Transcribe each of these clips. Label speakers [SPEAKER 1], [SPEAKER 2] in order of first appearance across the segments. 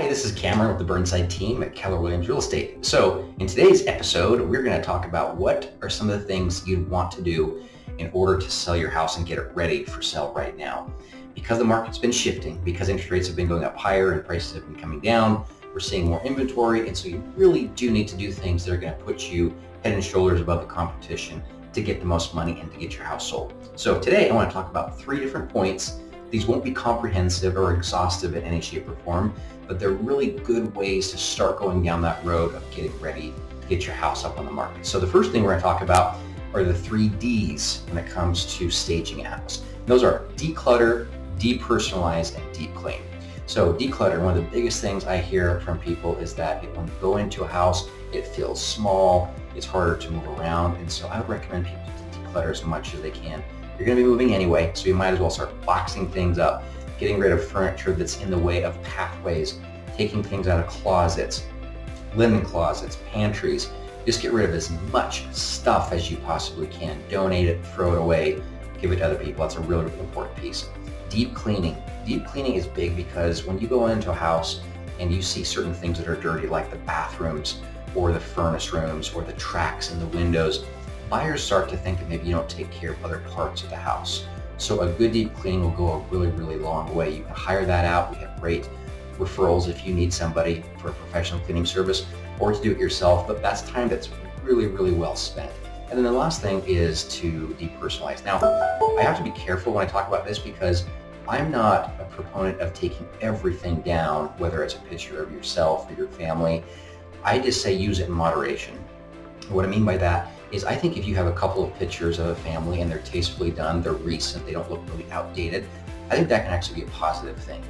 [SPEAKER 1] this is Cameron with the Burnside Team at Keller Real Estate. So in today's episode, we're going to talk about what are some of the things you'd want to do in order to sell your house and get it ready for sale right now. Because the market's been shifting, because interest rates have been going up higher and prices have been coming down, we're seeing more inventory, and so you really do need to do things that are going to put you head and shoulders above the competition to get the most money and to get your house sold. So today I want to talk about 3 different points. These won't be comprehensive or exhaustive in any shape or form, but they're really good ways to start going down that road of getting ready to get your house up on the market. So the first thing we're going to talk about are the 3 Ds when it comes to staging a house. And those are declutter, depersonalize, and deep clean. So declutter, one of the biggest things I hear from people is that when you go into a house, it feels small, it's harder to move around, and so I would recommend people to declutter as much as they can. You're going to be moving anyway, so you might as well start boxing things up, getting rid of furniture that's in the way of pathways, taking things out of closets, linen closets, pantries. Just get rid of as much stuff as you possibly can. Donate it, throw it away, give it to other people. That's a really, really important piece. Deep cleaning. Deep cleaning is big because when you go into a house and you see certain things that are dirty, like the bathrooms or the furnace rooms or the tracks in the windows, buyers start to think that maybe you don't take care of other parts of the house. So a good deep cleaning will go a really, really long way. You can hire that out. We have great referrals if you need somebody for a professional cleaning service or to do it yourself, but that's time that's really, really well spent. And then the last thing is to depersonalize. Now, I have to be careful when I talk about this because I'm not a proponent of taking everything down, whether it's a picture of yourself or your family. I just say use it in moderation. What I mean by that is I think if you have a couple of pictures of a family and they're tastefully done, they're recent, they don't look really outdated, I think that can actually be a positive thing.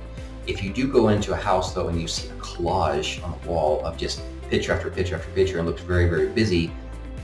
[SPEAKER 1] If you do go into a house though and you see a collage on the wall of just picture after picture after picture and looks very, very busy,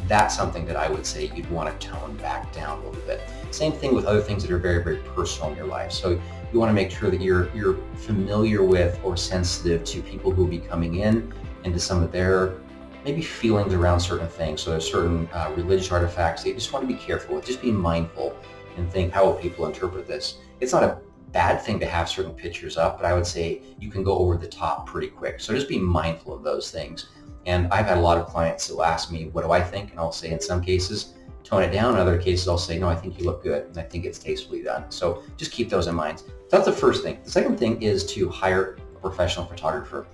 [SPEAKER 1] that's something that I would say you'd want to tone back down a little bit. Same thing with other things that are very, very personal in your life. So you want to make sure that you're familiar with or sensitive to people who will be coming in and to some of their maybe feelings around certain things. So there's certain religious artifacts that you just want to be careful with. Just be mindful and think, how will people interpret this? It's not a bad thing to have certain pictures up, but I would say you can go over the top pretty quick. So just be mindful of those things. And I've had a lot of clients who ask me, what do I think? And I'll say in some cases, tone it down. In other cases, I'll say, no, I think you look good. And I think it's tastefully done. So just keep those in mind. So that's the first thing. The second thing is to hire a professional photographer.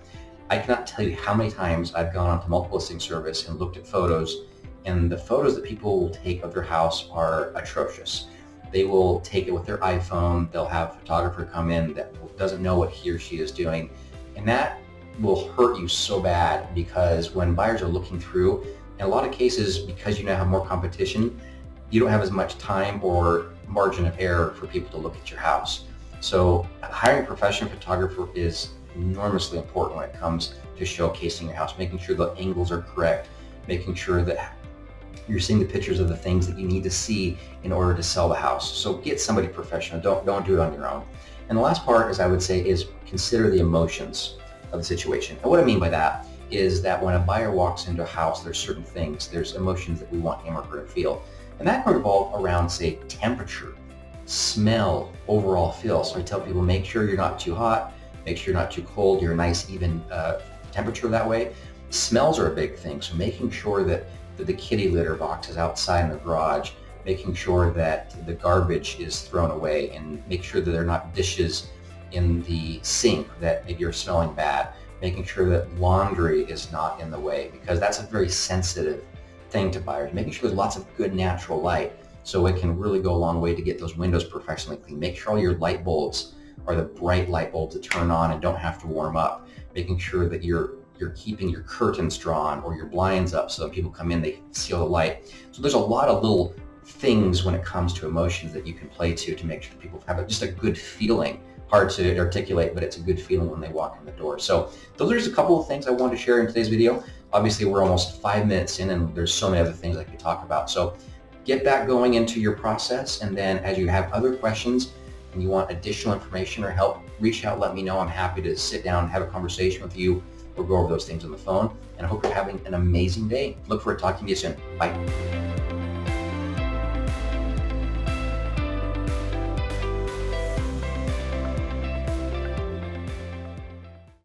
[SPEAKER 1] I cannot tell you how many times I've gone onto multiple listing service and looked at photos, and the photos that people will take of their house are atrocious. They will take it with their iPhone. They'll have a photographer come in that doesn't know what he or she is doing. And that will hurt you so bad because when buyers are looking through, in a lot of cases, because you now have more competition, you don't have as much time or margin of error for people to look at your house. So hiring a professional photographer is enormously important when it comes to showcasing your house, making sure the angles are correct, making sure that you're seeing the pictures of the things that you need to see in order to sell the house. So get somebody professional. Don't do it on your own. And the last part, as I would say, is consider the emotions of the situation. And what I mean by that is that when a buyer walks into a house, there's certain things, there's emotions that we want him or her to feel. And that can revolve around, say, temperature, smell, overall feel. So I tell people, make sure you're not too hot, make sure you're not too cold, you're a nice even temperature that way. Smells are a big thing, so making sure that the kitty litter box is outside in the garage, making sure that the garbage is thrown away, and make sure that there are not dishes in the sink that maybe you're smelling bad, making sure that laundry is not in the way, because that's a very sensitive thing to buyers. Making sure there's lots of good natural light, so it can really go a long way to get those windows professionally clean. Make sure all your light bulbs are the bright light bulbs that turn on and don't have to warm up. Making sure that you're keeping your curtains drawn or your blinds up so that people come in, they see all the light. So there's a lot of little things when it comes to emotions that you can play to make sure people have just a good feeling. Hard to articulate, but it's a good feeling when they walk in the door. So those are just a couple of things I wanted to share in today's video. Obviously, we're almost 5 minutes in and there's so many other things I could talk about. So get that going into your process, and then as you have other questions and you want additional information or help, reach out, let me know. I'm happy to sit down and have a conversation with you or go over those things on the phone. And I hope you're having an amazing day. Look forward to talking to you soon. Bye.